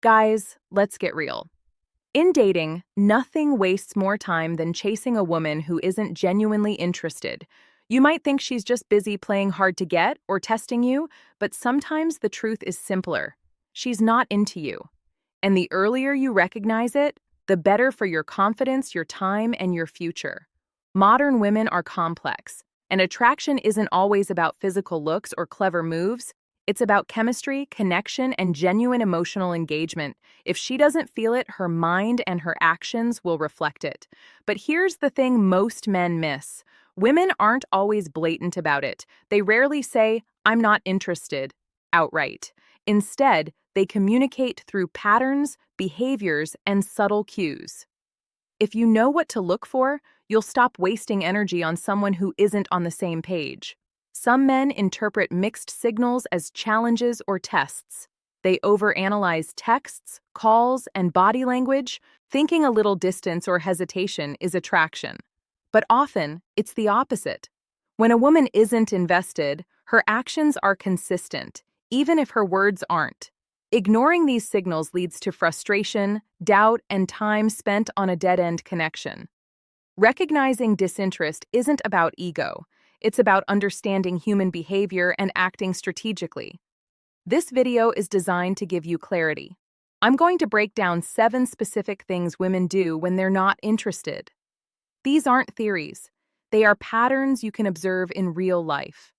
Guys, let's get real. In dating, nothing wastes more time than chasing a woman who isn't genuinely interested. You might think she's just busy playing hard to get or testing you, but sometimes the truth is simpler. She's not into you. And the earlier you recognize it, the better for your confidence, your time, and your future. Modern women are complex, and attraction isn't always about physical looks or clever moves. It's about chemistry, connection, and genuine emotional engagement. If she doesn't feel it, her mind and her actions will reflect it. But here's the thing most men miss. Women aren't always blatant about it. They rarely say, "I'm not interested," outright. Instead, they communicate through patterns, behaviors, and subtle cues. If you know what to look for, you'll stop wasting energy on someone who isn't on the same page. Some men interpret mixed signals as challenges or tests. They overanalyze texts, calls, and body language, thinking a little distance or hesitation is attraction. But often, it's the opposite. When a woman isn't invested, her actions are consistent, even if her words aren't. Ignoring these signals leads to frustration, doubt, and time spent on a dead-end connection. Recognizing disinterest isn't about ego. It's about understanding human behavior and acting strategically. This video is designed to give you clarity. I'm going to break down 7 specific things women do when they're not interested. These aren't theories. They are patterns you can observe in real life.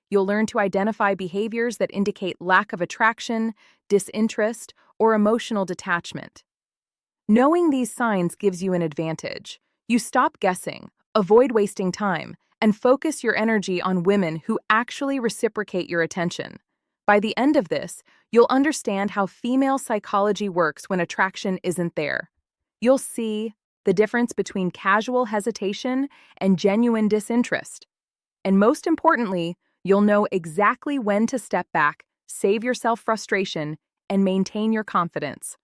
You'll learn to identify behaviors that indicate lack of attraction, disinterest, or emotional detachment. Knowing these signs gives you an advantage. You stop guessing, avoid wasting time, and focus your energy on women who actually reciprocate your attention. By the end of this, you'll understand how female psychology works when attraction isn't there. You'll see the difference between casual hesitation and genuine disinterest. And most importantly, you'll know exactly when to step back, save yourself frustration, and maintain your confidence.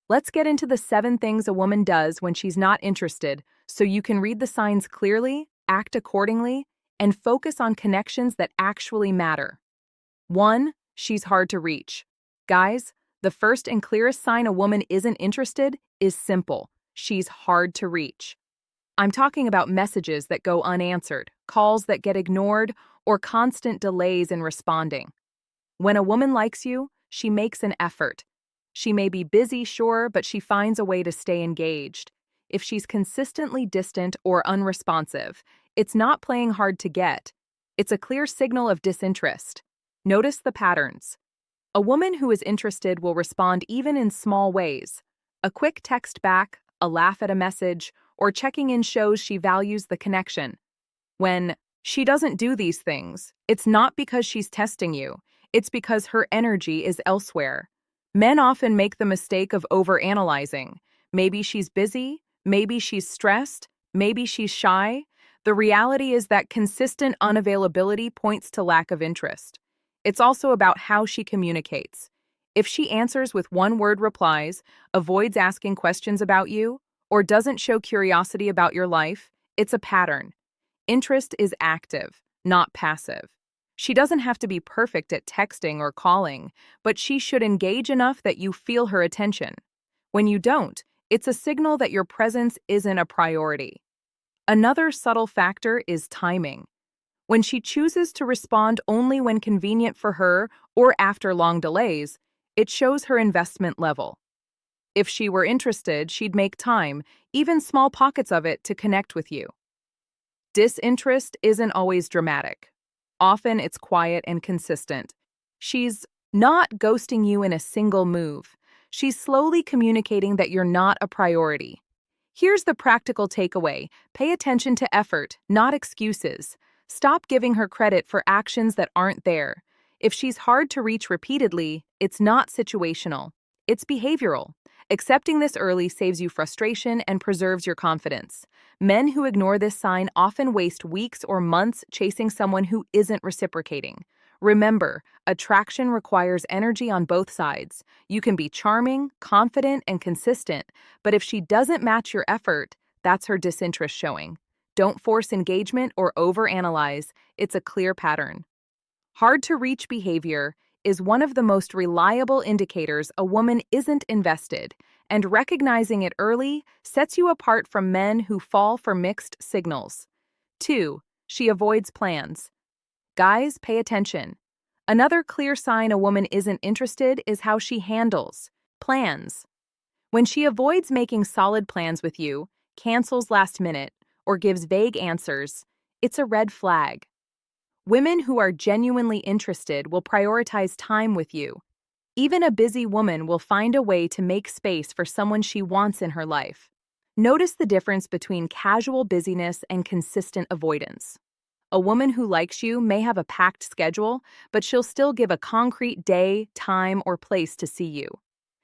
Let's get into the 7 things a woman does when she's not interested so you can read the signs clearly, act accordingly, and focus on connections that actually matter. 1. She's hard to reach. Guys, the first and clearest sign a woman isn't interested is simple. She's hard to reach. I'm talking about messages that go unanswered, calls that get ignored, or constant delays in responding. When a woman likes you, she makes an effort. She may be busy, sure, but she finds a way to stay engaged. If she's consistently distant or unresponsive, it's not playing hard to get. It's a clear signal of disinterest. Notice the patterns. A woman who is interested will respond even in small ways. A quick text back, a laugh at a message, or checking in shows she values the connection. When she doesn't do these things, it's not because she's testing you. It's because her energy is elsewhere. Men often make the mistake of overanalyzing. Maybe she's busy, maybe she's stressed, maybe she's shy. The reality is that consistent unavailability points to lack of interest. It's also about how she communicates. If she answers with one-word replies, avoids asking questions about you, or doesn't show curiosity about your life, it's a pattern. Interest is active, not passive. She doesn't have to be perfect at texting or calling, but she should engage enough that you feel her attention. When you don't, it's a signal that your presence isn't a priority. Another subtle factor is timing. When she chooses to respond only when convenient for her or after long delays, it shows her investment level. If she were interested, she'd make time, even small pockets of it, to connect with you. Disinterest isn't always dramatic. Often it's quiet and consistent. She's not ghosting you in a single move. She's slowly communicating that you're not a priority. Here's the practical takeaway. Pay attention to effort, not excuses. Stop giving her credit for actions that aren't there. If she's hard to reach repeatedly, it's not situational. It's behavioral. Accepting this early saves you frustration and preserves your confidence. Men who ignore this sign often waste weeks or months chasing someone who isn't reciprocating. Remember, attraction requires energy on both sides. You can be charming, confident, and consistent, but if she doesn't match your effort, that's her disinterest showing. Don't force engagement or overanalyze. It's a clear pattern. Hard to reach behavior is one of the most reliable indicators a woman isn't invested, and recognizing it early sets you apart from men who fall for mixed signals. 2. She avoids plans. Guys, pay attention. Another clear sign a woman isn't interested is how she handles plans. When she avoids making solid plans with you, cancels last minute, or gives vague answers, it's a red flag. Women who are genuinely interested will prioritize time with you. Even a busy woman will find a way to make space for someone she wants in her life. Notice the difference between casual busyness and consistent avoidance. A woman who likes you may have a packed schedule, but she'll still give a concrete day, time, or place to see you.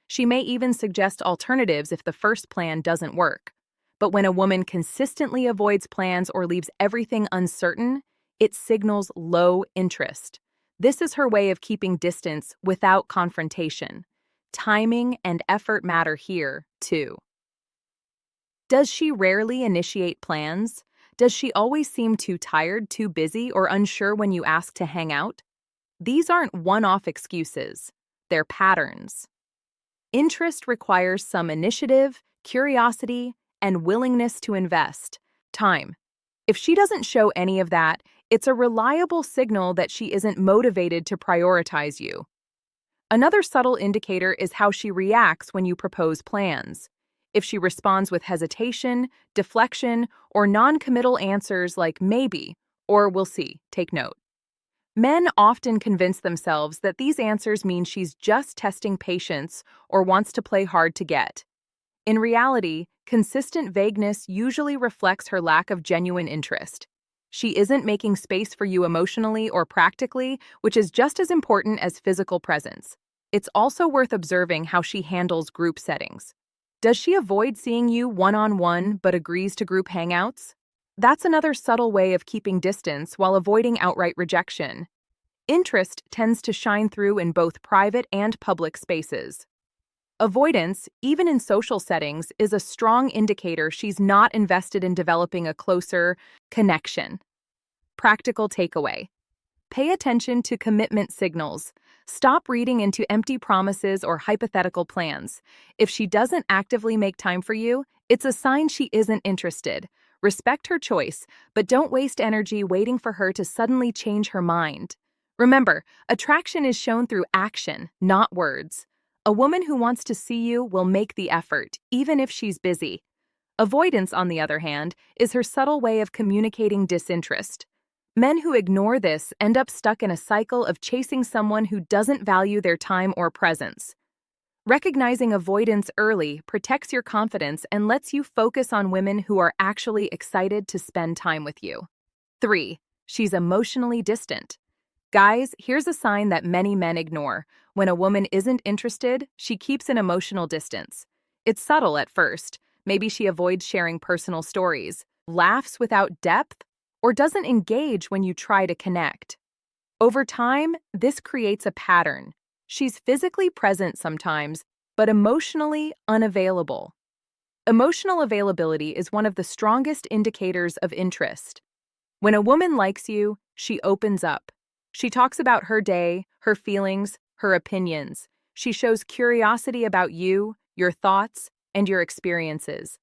She may even suggest alternatives if the first plan doesn't work. But when a woman consistently avoids plans or leaves everything uncertain, it signals low interest. This is her way of keeping distance without confrontation. Timing and effort matter here, too. Does she rarely initiate plans? Does she always seem too tired, too busy, or unsure when you ask to hang out? These aren't one-off excuses. They're patterns. Interest requires some initiative, curiosity, and willingness to invest time. If she doesn't show any of that, it's a reliable signal that she isn't motivated to prioritize you. Another subtle indicator is how she reacts when you propose plans. If she responds with hesitation, deflection, or non-committal answers like maybe or we'll see, take note. Men often convince themselves that these answers mean she's just testing patience or wants to play hard to get. In reality, consistent vagueness usually reflects her lack of genuine interest. She isn't making space for you emotionally or practically, which is just as important as physical presence. It's also worth observing how she handles group settings. Does she avoid seeing you one-on-one but agrees to group hangouts? That's another subtle way of keeping distance while avoiding outright rejection. Interest tends to shine through in both private and public spaces. Avoidance, even in social settings, is a strong indicator she's not invested in developing a closer connection. Practical takeaway. Pay attention to commitment signals. Stop reading into empty promises or hypothetical plans. If she doesn't actively make time for you, it's a sign she isn't interested. Respect her choice, but don't waste energy waiting for her to suddenly change her mind. Remember, attraction is shown through action, not words. A woman who wants to see you will make the effort, even if she's busy. Avoidance, on the other hand, is her subtle way of communicating disinterest. Men who ignore this end up stuck in a cycle of chasing someone who doesn't value their time or presence. Recognizing avoidance early protects your confidence and lets you focus on women who are actually excited to spend time with you. 3. She's emotionally distant. Guys, here's a sign that many men ignore. When a woman isn't interested, she keeps an emotional distance. It's subtle at first. Maybe she avoids sharing personal stories, laughs without depth, or doesn't engage when you try to connect. Over time, this creates a pattern. She's physically present sometimes, but emotionally unavailable. Emotional availability is one of the strongest indicators of interest. When a woman likes you, she opens up. She talks about her day, her feelings, her opinions. She shows curiosity about you, your thoughts, and your experiences.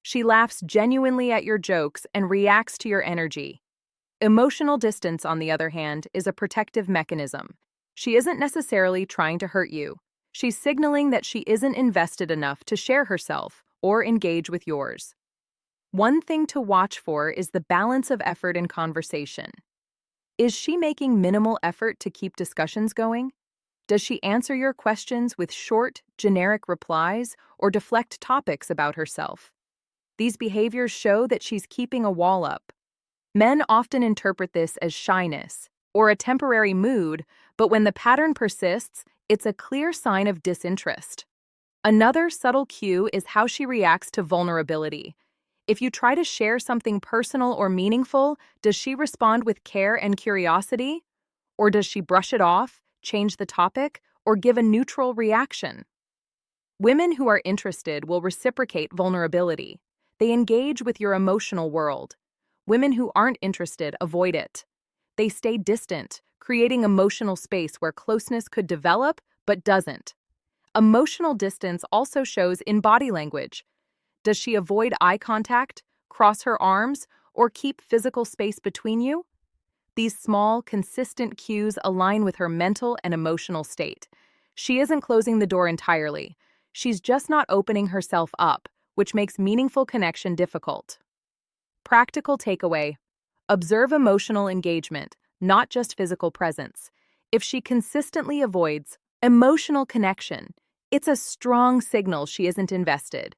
She laughs genuinely at your jokes and reacts to your energy. Emotional distance, on the other hand, is a protective mechanism. She isn't necessarily trying to hurt you. She's signaling that she isn't invested enough to share herself or engage with yours. One thing to watch for is the balance of effort and conversation. Is she making minimal effort to keep discussions going? Does she answer your questions with short, generic replies or deflect topics about herself? These behaviors show that she's keeping a wall up. Men often interpret this as shyness or a temporary mood, but when the pattern persists, it's a clear sign of disinterest. Another subtle cue is how she reacts to vulnerability. If you try to share something personal or meaningful, does she respond with care and curiosity? Or does she brush it off, change the topic, or give a neutral reaction? Women who are interested will reciprocate vulnerability. They engage with your emotional world. Women who aren't interested avoid it. They stay distant, creating emotional space where closeness could develop but doesn't. Emotional distance also shows in body language. Does she avoid eye contact, cross her arms, or keep physical space between you? These small, consistent cues align with her mental and emotional state. She isn't closing the door entirely. She's just not opening herself up, which makes meaningful connection difficult. Practical takeaway: observe emotional engagement, not just physical presence. If she consistently avoids emotional connection, it's a strong signal she isn't invested.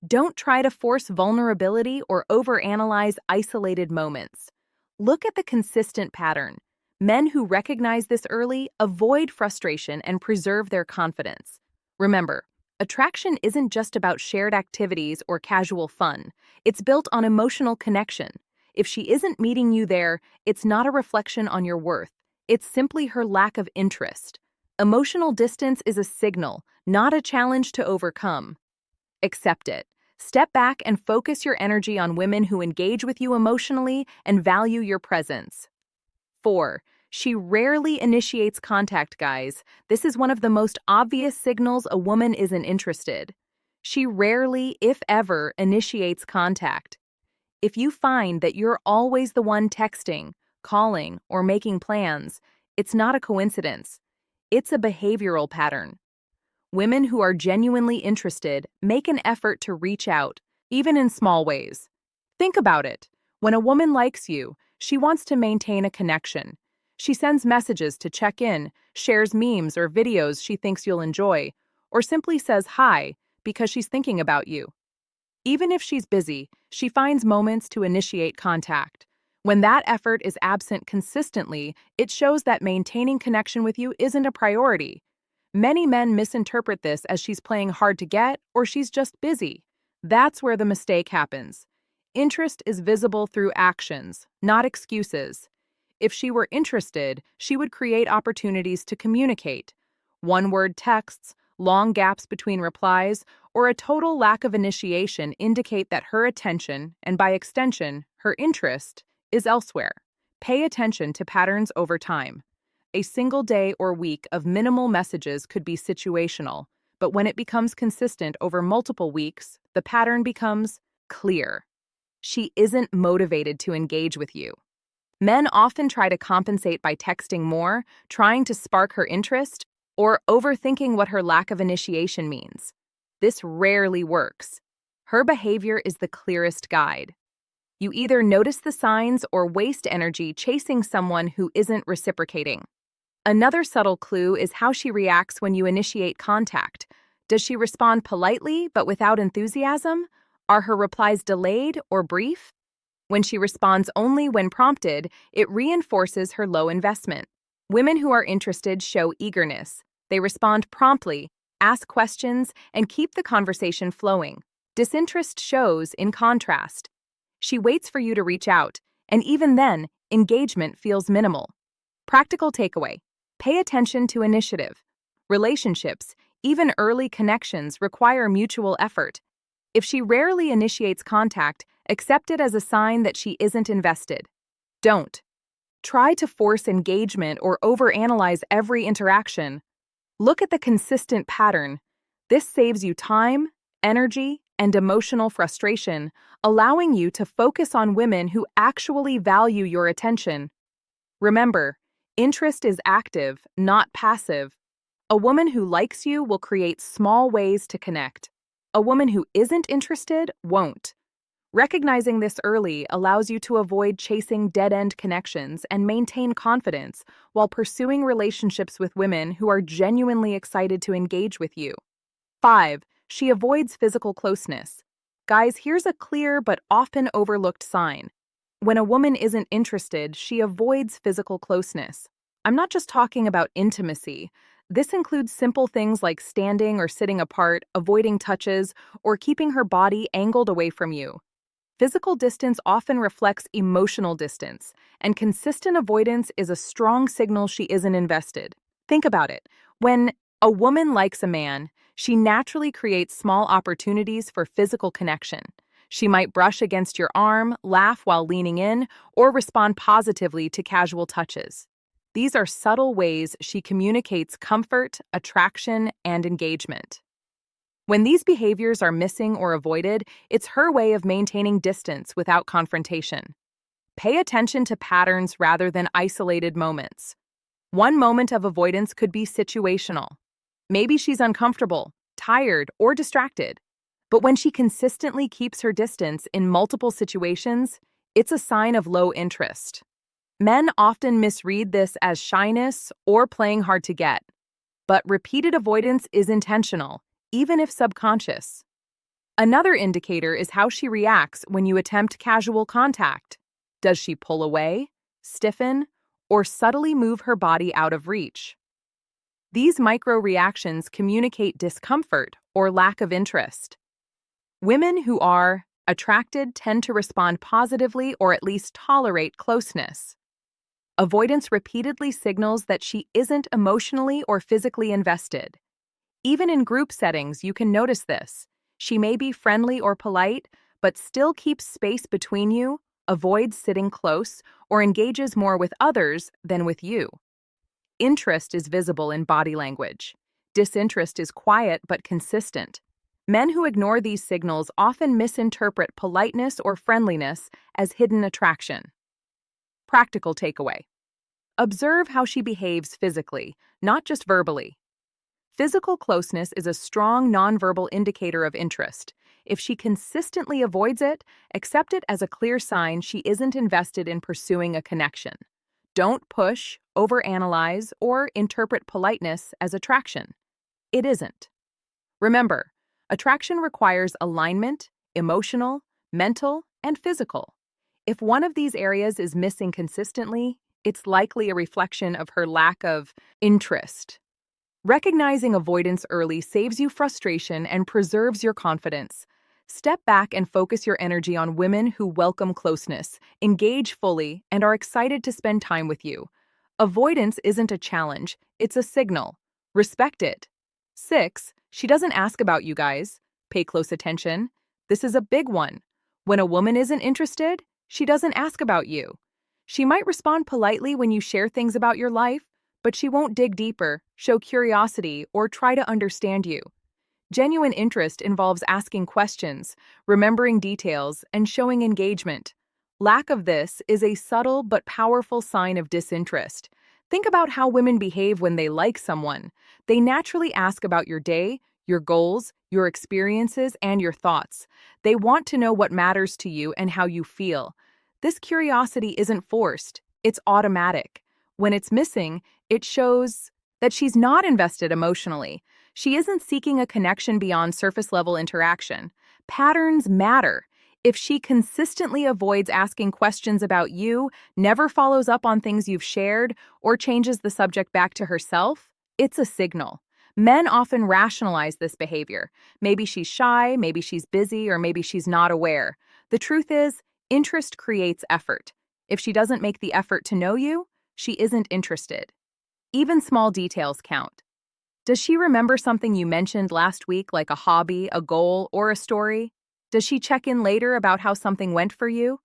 Don't try to force vulnerability or overanalyze isolated moments. Look at the consistent pattern. Men who recognize this early avoid frustration and preserve their confidence. Remember, attraction isn't just about shared activities or casual fun. It's built on emotional connection. If she isn't meeting you there, it's not a reflection on your worth. It's simply her lack of interest. Emotional distance is a signal, not a challenge to overcome. Accept it. Step back and focus your energy on women who engage with you emotionally and value your presence. 4. She rarely initiates contact, guys. This is one of the most obvious signals a woman isn't interested. She rarely, if ever, initiates contact. If you find that you're always the one texting, calling, or making plans, it's not a coincidence. It's a behavioral pattern. Women who are genuinely interested make an effort to reach out, even in small ways. Think about it. When a woman likes you, she wants to maintain a connection. She sends messages to check in, shares memes or videos she thinks you'll enjoy, or simply says hi because she's thinking about you. Even if she's busy, she finds moments to initiate contact. When that effort is absent consistently, it shows that maintaining connection with you isn't a priority. Many men misinterpret this as she's playing hard to get or she's just busy. That's where the mistake happens. Interest is visible through actions, not excuses. If she were interested, she would create opportunities to communicate. One-word texts, long gaps between replies, or a total lack of initiation indicate that her attention, and by extension, her interest, is elsewhere. Pay attention to patterns over time. A single day or week of minimal messages could be situational, but when it becomes consistent over multiple weeks, the pattern becomes clear. She isn't motivated to engage with you. Men often try to compensate by texting more, trying to spark her interest, or overthinking what her lack of initiation means. This rarely works. Her behavior is the clearest guide. You either notice the signs or waste energy chasing someone who isn't reciprocating. Another subtle clue is how she reacts when you initiate contact. Does she respond politely but without enthusiasm? Are her replies delayed or brief? When she responds only when prompted, it reinforces her low investment. Women who are interested show eagerness. They respond promptly, ask questions, and keep the conversation flowing. Disinterest shows, in contrast. She waits for you to reach out, and even then, engagement feels minimal. Practical takeaway: pay attention to initiative. Relationships, even early connections, require mutual effort. If she rarely initiates contact, accept it as a sign that she isn't invested. Don't try to force engagement or overanalyze every interaction. Look at the consistent pattern. This saves you time, energy, and emotional frustration, allowing you to focus on women who actually value your attention. Remember, interest is active, not passive. A woman who likes you will create small ways to connect. A woman who isn't interested won't. Recognizing this early allows you to avoid chasing dead-end connections and maintain confidence while pursuing relationships with women who are genuinely excited to engage with you. 5. She avoids physical closeness. Guys, here's a clear but often overlooked sign. When a woman isn't interested, she avoids physical closeness. I'm not just talking about intimacy. This includes simple things like standing or sitting apart, avoiding touches, or keeping her body angled away from you. Physical distance often reflects emotional distance, and consistent avoidance is a strong signal she isn't invested. Think about it. When a woman likes a man, she naturally creates small opportunities for physical connection. She might brush against your arm, laugh while leaning in, or respond positively to casual touches. These are subtle ways she communicates comfort, attraction, and engagement. When these behaviors are missing or avoided, it's her way of maintaining distance without confrontation. Pay attention to patterns rather than isolated moments. One moment of avoidance could be situational. Maybe she's uncomfortable, tired, or distracted. But when she consistently keeps her distance in multiple situations, it's a sign of low interest. Men often misread this as shyness or playing hard to get. But repeated avoidance is intentional, even if subconscious. Another indicator is how she reacts when you attempt casual contact. Does she pull away, stiffen, or subtly move her body out of reach? These micro-reactions communicate discomfort or lack of interest. Women who are attracted tend to respond positively or at least tolerate closeness. Avoidance repeatedly signals that she isn't emotionally or physically invested. Even in group settings, you can notice this. She may be friendly or polite, but still keeps space between you, avoids sitting close, or engages more with others than with you. Interest is visible in body language. Disinterest is quiet but consistent. Men who ignore these signals often misinterpret politeness or friendliness as hidden attraction. Practical takeaway. Observe how she behaves physically, not just verbally. Physical closeness is a strong nonverbal indicator of interest. If she consistently avoids it, accept it as a clear sign she isn't invested in pursuing a connection. Don't push, overanalyze, or interpret politeness as attraction. It isn't. Remember, attraction requires alignment, emotional, mental, and physical. If one of these areas is missing consistently, it's likely a reflection of her lack of interest. Recognizing avoidance early saves you frustration and preserves your confidence. Step back and focus your energy on women who welcome closeness, engage fully, and are excited to spend time with you. Avoidance isn't a challenge, it's a signal. Respect it. 6. She doesn't ask about you guys. Pay close attention. This is a big one. When a woman isn't interested, she doesn't ask about you. She might respond politely when you share things about your life, but she won't dig deeper, show curiosity, or try to understand you. Genuine interest involves asking questions, remembering details, and showing engagement. Lack of this is a subtle but powerful sign of disinterest. Think about how women behave when they like someone. They naturally ask about your day, your goals, your experiences, and your thoughts. They want to know what matters to you and how you feel. This curiosity isn't forced, it's automatic. When it's missing, it shows that she's not invested emotionally. She isn't seeking a connection beyond surface-level interaction. Patterns matter. If she consistently avoids asking questions about you, never follows up on things you've shared, or changes the subject back to herself, it's a signal. Men often rationalize this behavior. Maybe she's shy, maybe she's busy, or maybe she's not aware. The truth is, interest creates effort. If she doesn't make the effort to know you, she isn't interested. Even small details count. Does she remember something you mentioned last week, like a hobby, a goal, or a story? Does she check in later about how something went for you?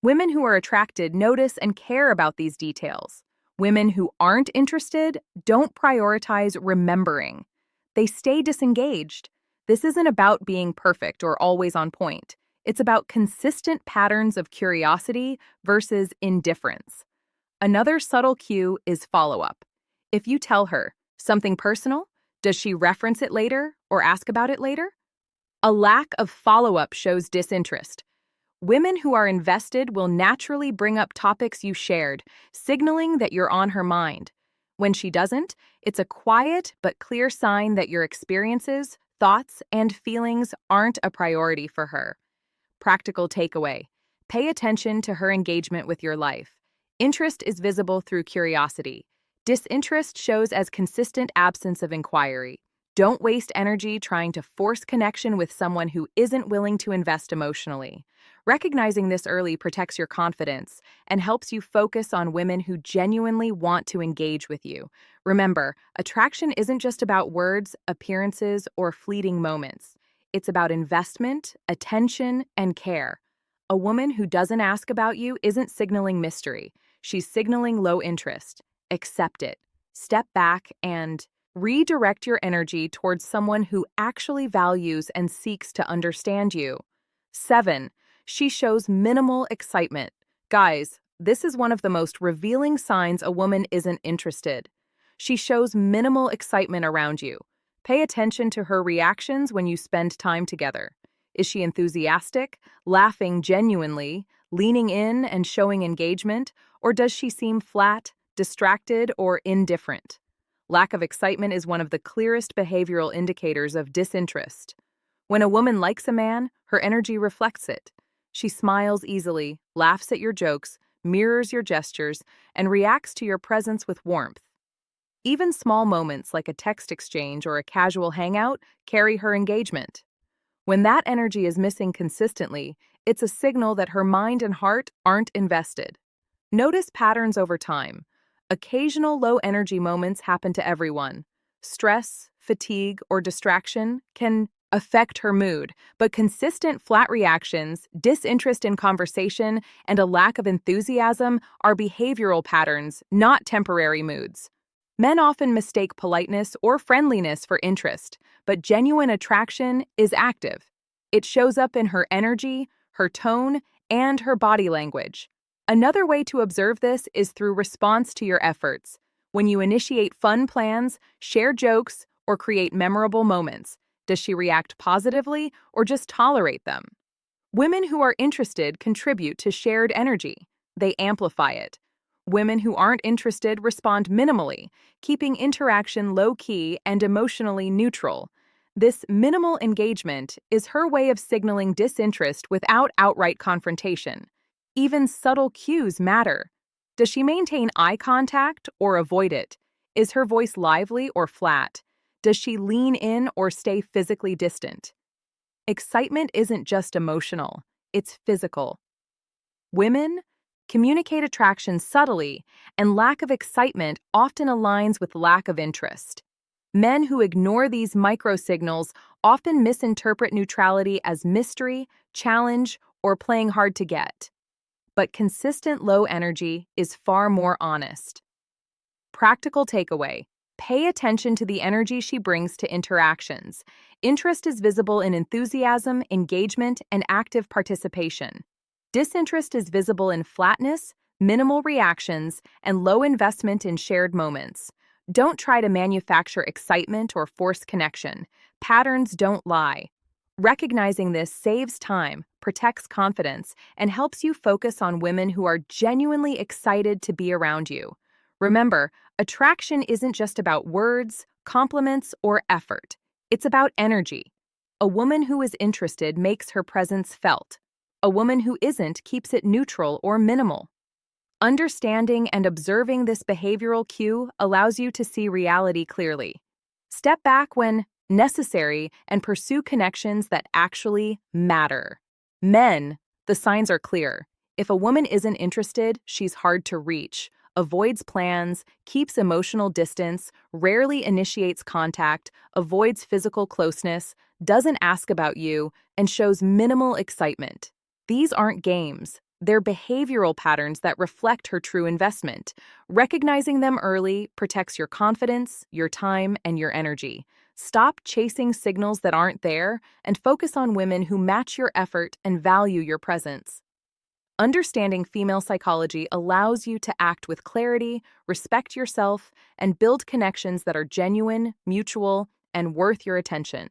Women who are attracted notice and care about these details. Women who aren't interested don't prioritize remembering. They stay disengaged. This isn't about being perfect or always on point. It's about consistent patterns of curiosity versus indifference. Another subtle cue is follow-up. If you tell her something personal, does she reference it later or ask about it later? A lack of follow-up shows disinterest. Women who are invested will naturally bring up topics you shared, signaling that you're on her mind. When she doesn't, it's a quiet but clear sign that your experiences, thoughts, and feelings aren't a priority for her. Practical takeaway: pay attention to her engagement with your life. Interest is visible through curiosity. Disinterest shows as consistent absence of inquiry. Don't waste energy trying to force connection with someone who isn't willing to invest emotionally. Recognizing this early protects your confidence and helps you focus on women who genuinely want to engage with you. Remember, attraction isn't just about words, appearances, or fleeting moments. It's about investment, attention, and care. A woman who doesn't ask about you isn't signaling mystery. She's signaling low interest. Accept it. Step back and redirect your energy towards someone who actually values and seeks to understand you. 7. She shows minimal excitement. Guys, this is one of the most revealing signs a woman isn't interested. She shows minimal excitement around you. Pay attention to her reactions when you spend time together. Is she enthusiastic, laughing genuinely, leaning in and showing engagement, or does she seem flat, distracted, or indifferent? Lack of excitement is one of the clearest behavioral indicators of disinterest. When a woman likes a man, her energy reflects it. She smiles easily, laughs at your jokes, mirrors your gestures, and reacts to your presence with warmth. Even small moments like a text exchange or a casual hangout carry her engagement. When that energy is missing consistently, it's a signal that her mind and heart aren't invested. Notice patterns over time. Occasional low-energy moments happen to everyone. Stress, fatigue, or distraction can affect her mood, but consistent flat reactions, disinterest in conversation, and a lack of enthusiasm are behavioral patterns, not temporary moods. Men often mistake politeness or friendliness for interest, but genuine attraction is active. It shows up in her energy, her tone, and her body language. Another way to observe this is through response to your efforts. When you initiate fun plans, share jokes, or create memorable moments, does she react positively or just tolerate them? Women who are interested contribute to shared energy. They amplify it. Women who aren't interested respond minimally, keeping interaction low-key and emotionally neutral. This minimal engagement is her way of signaling disinterest without outright confrontation. Even subtle cues matter. Does she maintain eye contact or avoid it? Is her voice lively or flat? Does she lean in or stay physically distant? Excitement isn't just emotional, it's physical. Women communicate attraction subtly, and lack of excitement often aligns with lack of interest. Men who ignore these microsignals often misinterpret neutrality as mystery, challenge, or playing hard to get. But consistent low energy is far more honest. Practical takeaway: pay attention to the energy she brings to interactions. Interest is visible in enthusiasm, engagement, and active participation. Disinterest is visible in flatness, minimal reactions, and low investment in shared moments. Don't try to manufacture excitement or force connection. Patterns don't lie. Recognizing this saves time, protects confidence, and helps you focus on women who are genuinely excited to be around you. Remember, attraction isn't just about words, compliments, or effort. It's about energy. A woman who is interested makes her presence felt. A woman who isn't keeps it neutral or minimal. Understanding and observing this behavioral cue allows you to see reality clearly. Step back when necessary and pursue connections that actually matter. Men, the signs are clear. If a woman isn't interested, she's hard to reach, avoids plans, keeps emotional distance, rarely initiates contact, avoids physical closeness, doesn't ask about you, and shows minimal excitement. These aren't games. They're behavioral patterns that reflect her true investment. Recognizing them early protects your confidence, your time, and your energy. Stop chasing signals that aren't there and focus on women who match your effort and value your presence. Understanding female psychology allows you to act with clarity, respect yourself, and build connections that are genuine, mutual, and worth your attention.